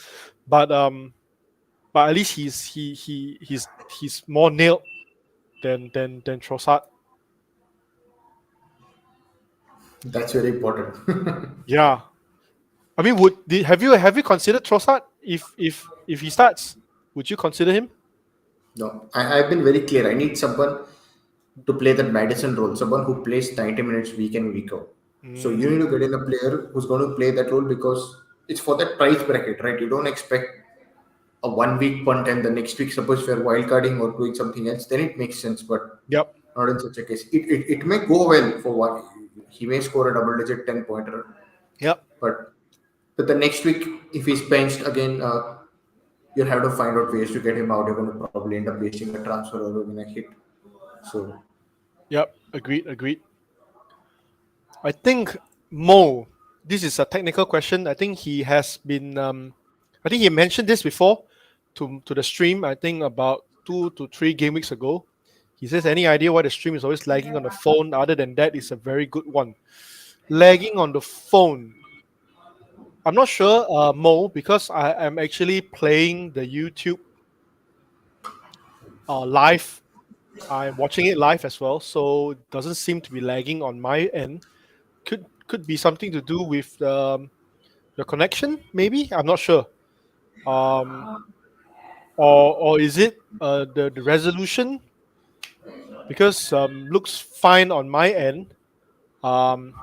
but but at least he's more nailed than Trossard. That's very important. Yeah, I mean, have you considered Trossard if he starts? Would you consider him? No, I've been very clear. I need someone to play that Madison role, someone who plays 90 minutes week in, week out. So you need Mm, to get in a player who's going to play that role because it's for that price bracket, right? You don't expect a 1 week punt and the next week, suppose you're wildcarding or doing something else, then it makes sense, but yep, not in such a case. It may go well for one. He may score a double digit 10 pointer, yep, but the next week, if he's benched again, you'll have to find out ways to get him out. You're going to probably end up wasting a transfer or doing a hit. So yep. Agreed, agreed. I think Mo. This is a technical question. I think he has been. I think he mentioned this before to the stream. I think about 2 to 3 game weeks ago. He says, "Any idea why the stream is always lagging on the phone? Other than that, it's a very good one. Lagging on the phone. I'm not sure, Mo, because I am actually playing the YouTube live. I'm watching it live as well, so it doesn't seem to be lagging on my end. Could be something to do with the connection, maybe. I'm not sure. Um, or is it the resolution? Because looks fine on my end. Um,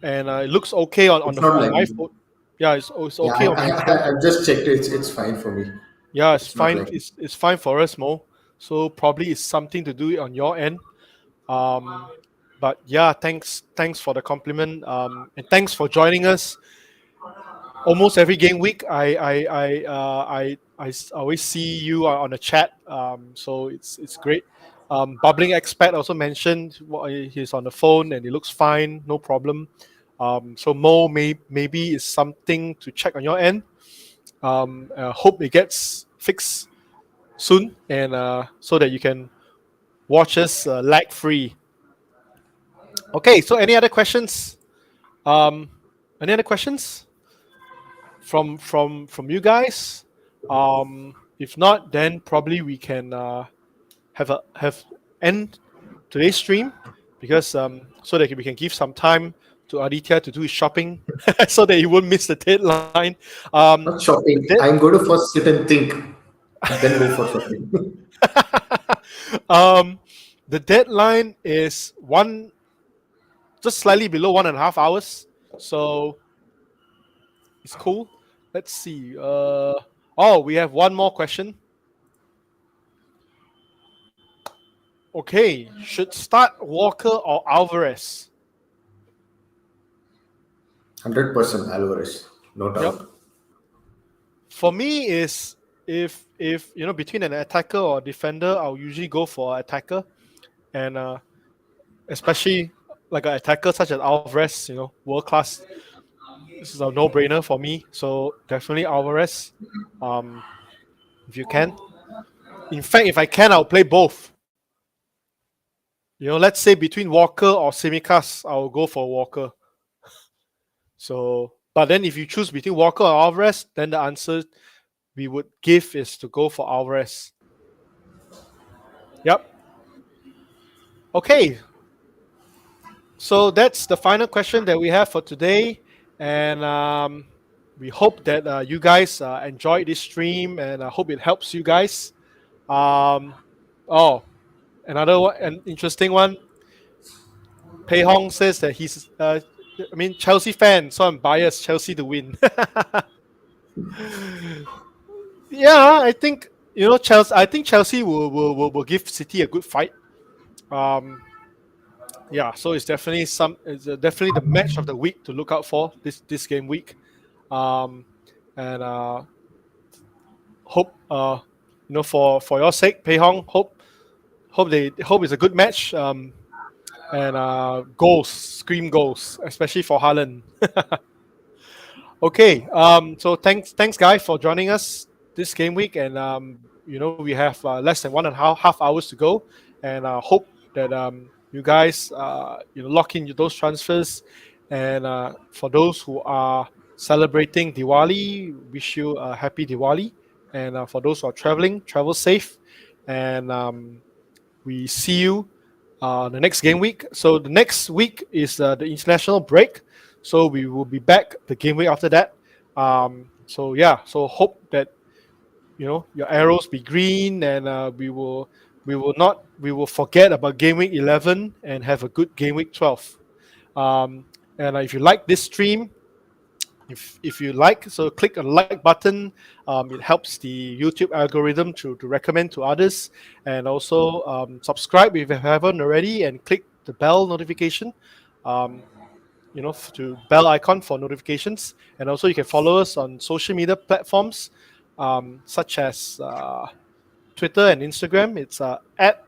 and it looks okay on it's the not on my lagging. phone. Yeah, it's Yeah, okay on my phone. I've just checked it. It's fine for me. Yeah, it's It's not fine. lagging. It's fine for us, Mo. So probably it's something to do on your end. Um, but yeah, thanks for the compliment. And thanks for joining us. Almost every game week, always see you on the chat. So it's great. Bubbling Expat also mentioned he's on the phone and it looks fine, no problem. So Mo maybe is something to check on your end. Hope it gets fixed soon, and so that you can watch us lag free. Okay, so any other questions? Um, any other questions from you guys? If not, then probably we can have end today's stream because so that we can give some time to Aditya to do his shopping so that he won't miss the deadline. Not The shopping. dead I'm going to first sit and think, then go for shopping. um, the deadline is just slightly below 1.5 hours, so it's cool. Let's see. Oh, we have one more question. Okay, should start Walker or Alvarez? 100% Alvarez, no Yep. doubt. For me, is if between an attacker or defender, I'll usually go for attacker, and especially like an attacker such as Alvarez, world class. This is a no-brainer for me. So definitely Alvarez, um, if you can. In fact, if I can, I'll play both. Let's say between Walker or Simicas, I'll go for Walker. So, but then if you choose between Walker or Alvarez, then the answer we would give is to go for Alvarez. Yep. Okay. So that's the final question that we have for today, and we hope that you guys enjoyed this stream, and I hope it helps you guys. Um, oh, another one, an interesting one. Pei Hong says that Chelsea fan, so I'm biased Chelsea to win. Yeah, I think Chelsea. I think Chelsea will give City a good fight. Um, yeah, so it's definitely the match of the week to look out for this game week. Um, and hope for your sake, Pei Hong, hope it's a good match. And goals, scream goals, especially for Haaland. Okay, so thanks guys for joining us this game week, and we have less than 1.5 hours to go, and hope that you guys lock in those transfers, and for those who are celebrating Diwali, wish you a happy Diwali, And for those who are traveling, travel safe. And we see you the next game week. So the next week is the international break. So we will be back the game week after that. So yeah, so hope that your arrows be green, and we will forget about game week 11 and have a good game week 12. Um, and if you like this stream, if you like, so click on the like button. It helps the YouTube algorithm to recommend to others, and also subscribe if you haven't already, and click the bell notification. Um, to bell icon for notifications, and also you can follow us on social media platforms, such as Twitter and Instagram. It's at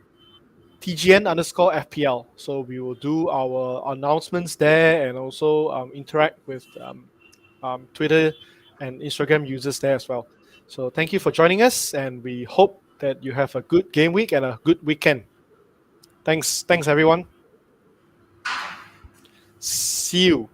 TGN_FPL. So we will do our announcements there, and also interact with Twitter and Instagram users there as well. So thank you for joining us, and we hope that you have a good game week and a good weekend. Thanks everyone. See you.